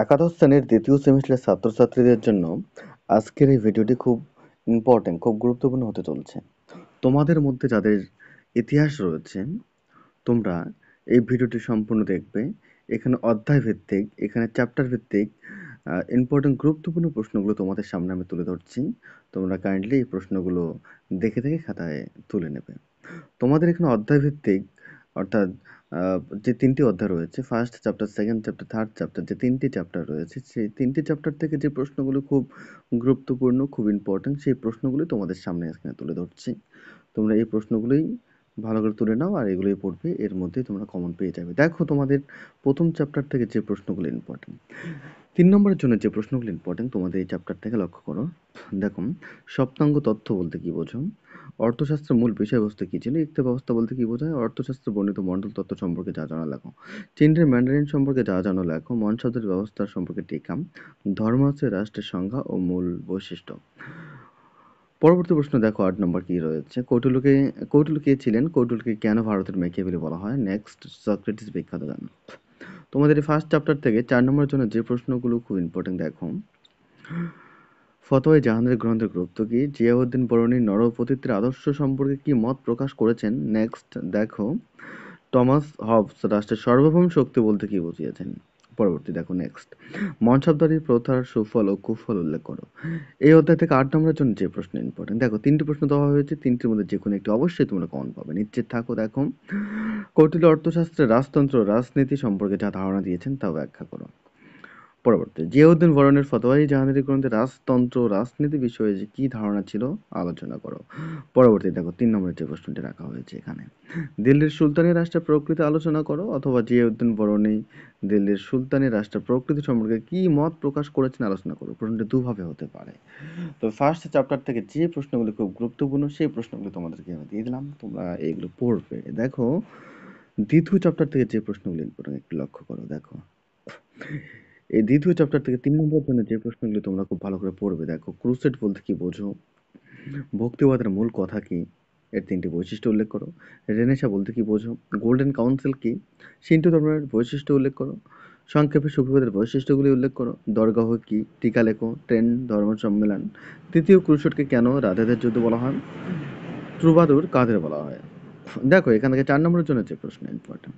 একাদশ শ্রেণীর দ্বিতীয় সেমিস্টারের ছাত্রছাত্রীদের জন্য আজকের এই ভিডিওটি খুব ইম্পর্টেন্ট, খুব গুরুত্বপূর্ণ হতে চলছে। তোমাদের মধ্যে যাদের ইতিহাস রয়েছে, তোমরা এই ভিডিওটি সম্পূর্ণ দেখবে। এখানে অধ্যায় ভিত্তিক, এখানে চ্যাপ্টার ভিত্তিক ইম্পর্টেন্ট গুরুত্বপূর্ণ প্রশ্নগুলো তোমাদের সামনে আমি তুলে ধরছি। তোমরা কাইন্ডলি এই প্রশ্নগুলো দেখে দেখে খাতায় তুলে নেবে। তোমাদের এখানে অধ্যায় ভিত্তিক, অর্থাৎ যে ৩ টি অধ্যায় রয়েছে, first chapter, second chapter, third chapter, যে ৩ টি চ্যাপ্টার রয়েছে, সেই ৩ টি চ্যাপ্টার থেকে যে প্রশ্নগুলো খুব গুরুত্বপূর্ণ, খুব ইম্পর্টেন্ট, সেই প্রশ্নগুলি তোমাদের সামনে এখানে তুলে ধরছি। তোমরা এই প্রশ্নগুলোই ভালো করে তুলে নাও আর এগুলোই পড়বে, এর মধ্যেই তোমরা কমন পেয়ে যাবে। দেখো তোমাদের প্রথম চ্যাপ্টার থেকে যে প্রশ্নগুলো ইম্পর্টেন্ট, ৩ নম্বরের জন্য যে প্রশ্নগুলো ইম্পর্টেন্ট তোমাদের এই চ্যাপ্টার থেকে লক্ষ্য করো। দেখো, সপ্তাঙ্গ তথ্য বলতে কি বোঝো? অর্থশাস্ত্রের মূল বিষয়বস্তু কি ছিল? ইক্তা ব্যবস্থা বলতে কি বোঝায়? অর্থশাস্ত্রে বর্ণিত মণ্ডল তত্ত্ব সম্পর্কে যা জানা লেখো। চীনের ম্যান্ডারিন সম্পর্কে যা জানো লেখো। মন শব্দের ব্যবস্থা সম্পর্কে টিকা। ধর্ম হচ্ছে রাষ্ট্রের সংজ্ঞা ও মূল বৈশিষ্ট্য। পরবর্তী প্রশ্ন দেখো, ৮ নম্বর কি রয়েছে? কৌটিল্য কে ছিলেন? কৌটিল্যকে কেন ভারতের মেকিয়াভেলি বলা হয়? নেক্সট, সক্রেটিস বিখ্যাত গান। তোমাদের এই ফার্স্ট চ্যাপ্টার থেকে ৪ নম্বরের জন্য যে প্রশ্নগুলো খুব ইম্পর্টেন্ট দেখো। ফতোয়ায়ে জাহাঙ্গীর গ্রন্থের গুরুত্ব কি? জিয়াউদ্দিন বরনী নরপতিত্বের আদর্শ সম্পর্কে কি মত প্রকাশ করেছেন? নেক্সট দেখো, টমাস হবস রাষ্ট্রের সার্বভৌম শক্তি বলতে কি বুঝিয়েছেন? পরবর্তী দেখো, নেক্সট, মনসবদারি প্রথার সুফল ও কুফল উল্লেখ করো। এই অধ্যায় থেকে ৮ নম্বরের জন্য যে প্রশ্ন ইম্পর্টেন্ট দেখো, ৩টি প্রশ্ন দেওয়া হয়েছে, ৩টির মধ্যে যে কোনো একটি অবশ্যই তোমরা কমন পাবে, নিশ্চিত থাকো। দেখো, কৌটিল্য অর্থশাস্ত্রে রাজতন্ত্র রাজনীতি সম্পর্কে যা ধারণা দিয়েছেন তা ব্যাখ্যা করো। পরবর্তী, জিয়াউদ্দিন বরণের ফতোয়ায়ে জাহাঙ্গীর গ্রন্থে রাজতন্ত্র রাজনীতি বিষয়ে যে কি ধারণা ছিল আলোচনা করো। পরবর্তী দেখো, ৩ নম্বরের যে প্রশ্নটি রাখা হয়েছে এখানে, দিল্লির সুলতানি রাষ্ট্রের প্রকৃতি আলোচনা করো। অথবা জিয়াউদ্দিন বরণী দিল্লির সুলতানি রাষ্ট্রের প্রকৃতি সম্পর্কে কি মত প্রকাশ করেছেন আলোচনা করো। প্রশ্নটি দুভাবে হতে পারে। তো ফার্স্ট চ্যাপ্টার থেকে যে প্রশ্নগুলো খুব গুরুত্বপূর্ণ সেই প্রশ্নগুলো তোমাদেরকে আমি দিয়ে দিলাম, তোমরা এগুলো পড়বে। দেখো, দ্বিতীয় চ্যাপ্টার থেকে যে প্রশ্নগুলো ইম্পর্টেন্ট একটু লক্ষ্য করো। দেখো, এই দ্বিতীয় চ্যাপ্টার থেকে ৩ নম্বরের জন্য যে প্রশ্নগুলো তোমরা খুব ভালো করে পড়বে। দেখো, ক্রুসেড বলতে কি বোঝো? ভক্তিবাদের মূল কথা কি? এর ৩টি বৈশিষ্ট্য উল্লেখ করো। রেনেসাঁ বলতে কি বোঝো? গোল্ডেন কাউন্সিল কি? সিন্টু ধর্মের বৈশিষ্ট্য উল্লেখ করো। সংক্ষেপে সুফিবাদের বৈশিষ্ট্যগুলি উল্লেখ করো। দরগাহ কি? টিকা লেখো। ট্রেন ধর্ম সম্মেলন। তৃতীয় ক্রুসেডকে কেন রাধাদের যুদ্ধ বলা হয়? ট্রুবাদুর কাদের বলা হয়? দেখো, এখান থেকে ৪ নম্বরের জন্য যে প্রশ্ন ইম্পর্টেন্ট,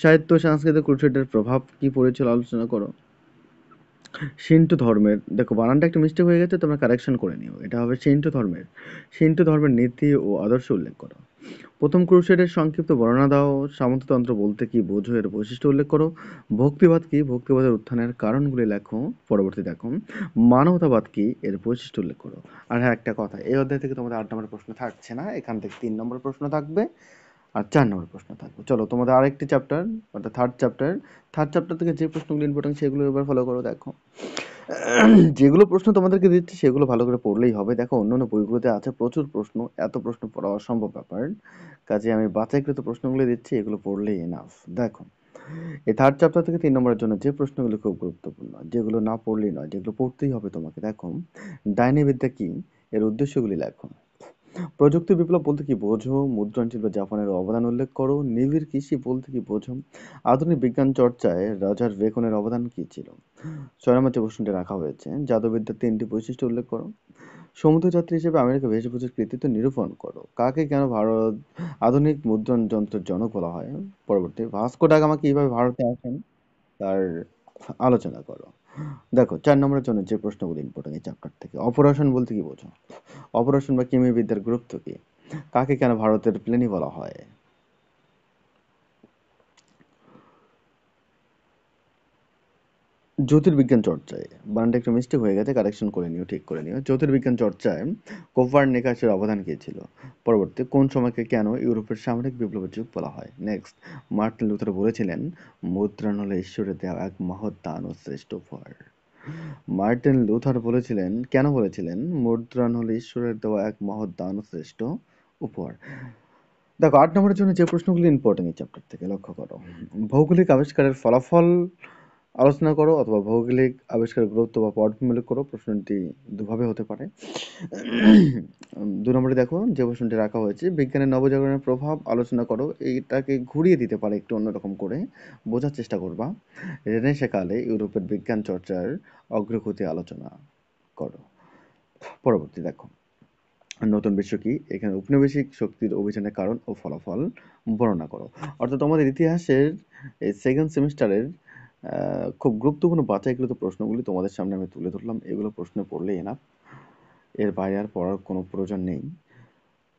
সাহিত্য সংস্কৃতিতে ক্রুসেডের প্রভাব কি পড়েছিল আলোচনা করো। শিন্টো ধর্মের, দেখো বানানটা একটু মিস্টেক হয়ে গেছে, তোমরা কারেকশন করে নিও, এটা হবে শিন্টো ধর্মের। শিন্টো ধর্মের নীতি ও আদর্শ উল্লেখ করো। প্রথম ক্রুসেডের সংক্ষিপ্ত বর্ণনা দাও। সামন্ততন্ত্র বলতে কি বোঝো? এর বৈশিষ্ট্য উল্লেখ করো। ভক্তিবাদ কি? ভক্তিবাদের উত্থানের কারণগুলি লেখো। পরবর্তী দেখো, মানবতাবাদ কি? এর বৈশিষ্ট্য উল্লেখ করো। আর হ্যাঁ, একটা কথা, এই অধ্যায় থেকে তোমাদের ৮ নম্বর প্রশ্ন থাকছে না, এখান থেকে ৩ নম্বর প্রশ্ন থাকবে আর ৪ নম্বর প্রশ্ন থাকবে। চলো, তোমাদের আরেকটি চ্যাপ্টার, অর্থাৎ থার্ড চ্যাপ্টার থেকে যে প্রশ্নগুলো ইম্পর্টেন্ট সেগুলো এবার ফলো করো। দেখো, যেগুলো প্রশ্ন তোমাদেরকে দিচ্ছি সেগুলো ভালো করে পড়লেই হবে। দেখো, অন্যান্য বইগুলোতে আছে প্রচুর প্রশ্ন, এত প্রশ্ন পড়া অসম্ভব ব্যাপার, কাজে আমি বাছাইকৃত প্রশ্নগুলো দিচ্ছি, এগুলো পড়লেই এনাফ। দেখো, এই থার্ড চ্যাপ্টার থেকে ৩ নম্বরের জন্য যে প্রশ্নগুলো খুব গুরুত্বপূর্ণ, যেগুলো না পড়লেই নয়, যেগুলো পড়তেই হবে তোমাকে। দেখো, ডাইনাবিদ্যা কি? এর উদ্দেশ্যগুলি লেখো। প্রযুক্তি বিপ্লব বলতে কি বোঝো? মুদ্রণ শিল্পে জাপানের অবদান উল্লেখ করো। নিবিড় কৃষি বলতে কি বোঝো? আধুনিক বিজ্ঞান চর্চায় রজার বেকনের অবদান কি ছিল? ৬ নম্বর যে প্রশ্নটি রাখা হয়েছে, জাদুবিদ্যার ৩টি বৈশিষ্ট্য উল্লেখ করো। সমুদ্রযাত্রী হিসেবে আমেরিকা বেশভূষের কৃতিত্ব নিরূপণ করো। কাকে কেন ভারত আধুনিক মুদ্রণ যন্ত্রের জনক বলা হয়? পরবর্তী, ভাস্কো ডা গামা কিভাবে ভারতে আসেন তার আলোচনা করো। দেখো, ৪ নম্বরের জন্য যে প্রশ্নগুলো ইম্পর্টেন্ট এই চ্যাপ্টার থেকে, অপারেশন বলতে কি বোঝো? অপারেশন বা কিমিবিদ্যার গুরুত্ব কি? কাকে কেন ভারতের প্লেনি বলা হয়? জ্যোতির্বিজ্ঞান চর্চায়, বানানটা একটু মিস্টেক হয়ে গেছে, কারেকশন করে নিও, ঠিক করে নিও। জ্যোতির্বিজ্ঞান চর্চায় কোপার্নিকাসের অবদান কি ছিল? পরবর্তী, কোন সময়কে কেন ইউরোপের সামরিক বিপ্লবের যুগ বলা হয়? নেক্সট, মার্টিন লুথার বলেছিলেন মুদ্রণ হলো ঈশ্বরের দেওয়া এক মহৎ দান ও শ্রেষ্ঠ উপহার। মার্টিন লুথার বলেছিলেন, কেন বলেছিলেন মুদ্রণ হলো ঈশ্বরের দেওয়া এক মহৎ দান ও শ্রেষ্ঠ উপহার? দেখো, ৮ নম্বরের জন্য যে প্রশ্নগুলো ইম্পর্টেন্ট এই চ্যাপ্টার থেকে লক্ষ্য করো। ভৌগোলিক আবিষ্কারের ফলাফল আলোচনা করো অথবা ভৌগোলিক আবিষ্কারের গুরুত্ব বা পটভূমি উল্লেখ করো। প্রশ্নটি দুভাবে হতে পারে। ২ নম্বরে দেখো যে প্রশ্নটি রাখা হয়েছে, বিজ্ঞানের নবজাগরণের প্রভাব আলোচনা করো। এইটাকে ঘুরিয়ে দিতে পারে একটু অন্যরকম করে, বোঝার চেষ্টা করবা। রেনেসাঁ কালে ইউরোপের বিজ্ঞান চর্চার অগ্রগতি আলোচনা করো। পরবর্তী দেখো, নতুন বিশ্ব কি? এখানে উপনিবেশিক শক্তির অভিযানের কারণ ও ফলাফল বর্ণনা করো। অর্থাৎ তোমাদের ইতিহাসের এই সেকেন্ড সেমিস্টারের খুব গুরুত্বপূর্ণ বাছাইকৃত প্রশ্নগুলি তোমাদের সামনে আমি তুলে ধরলাম। এগুলো প্রশ্ন পড়লেই এনাফ, এর বাইরে আর পড়ার কোনো প্রয়োজন নেই।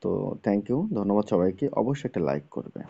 তো থ্যাংক ইউ, ধন্যবাদ সবাইকে। অবশ্যই একটা লাইক করবে।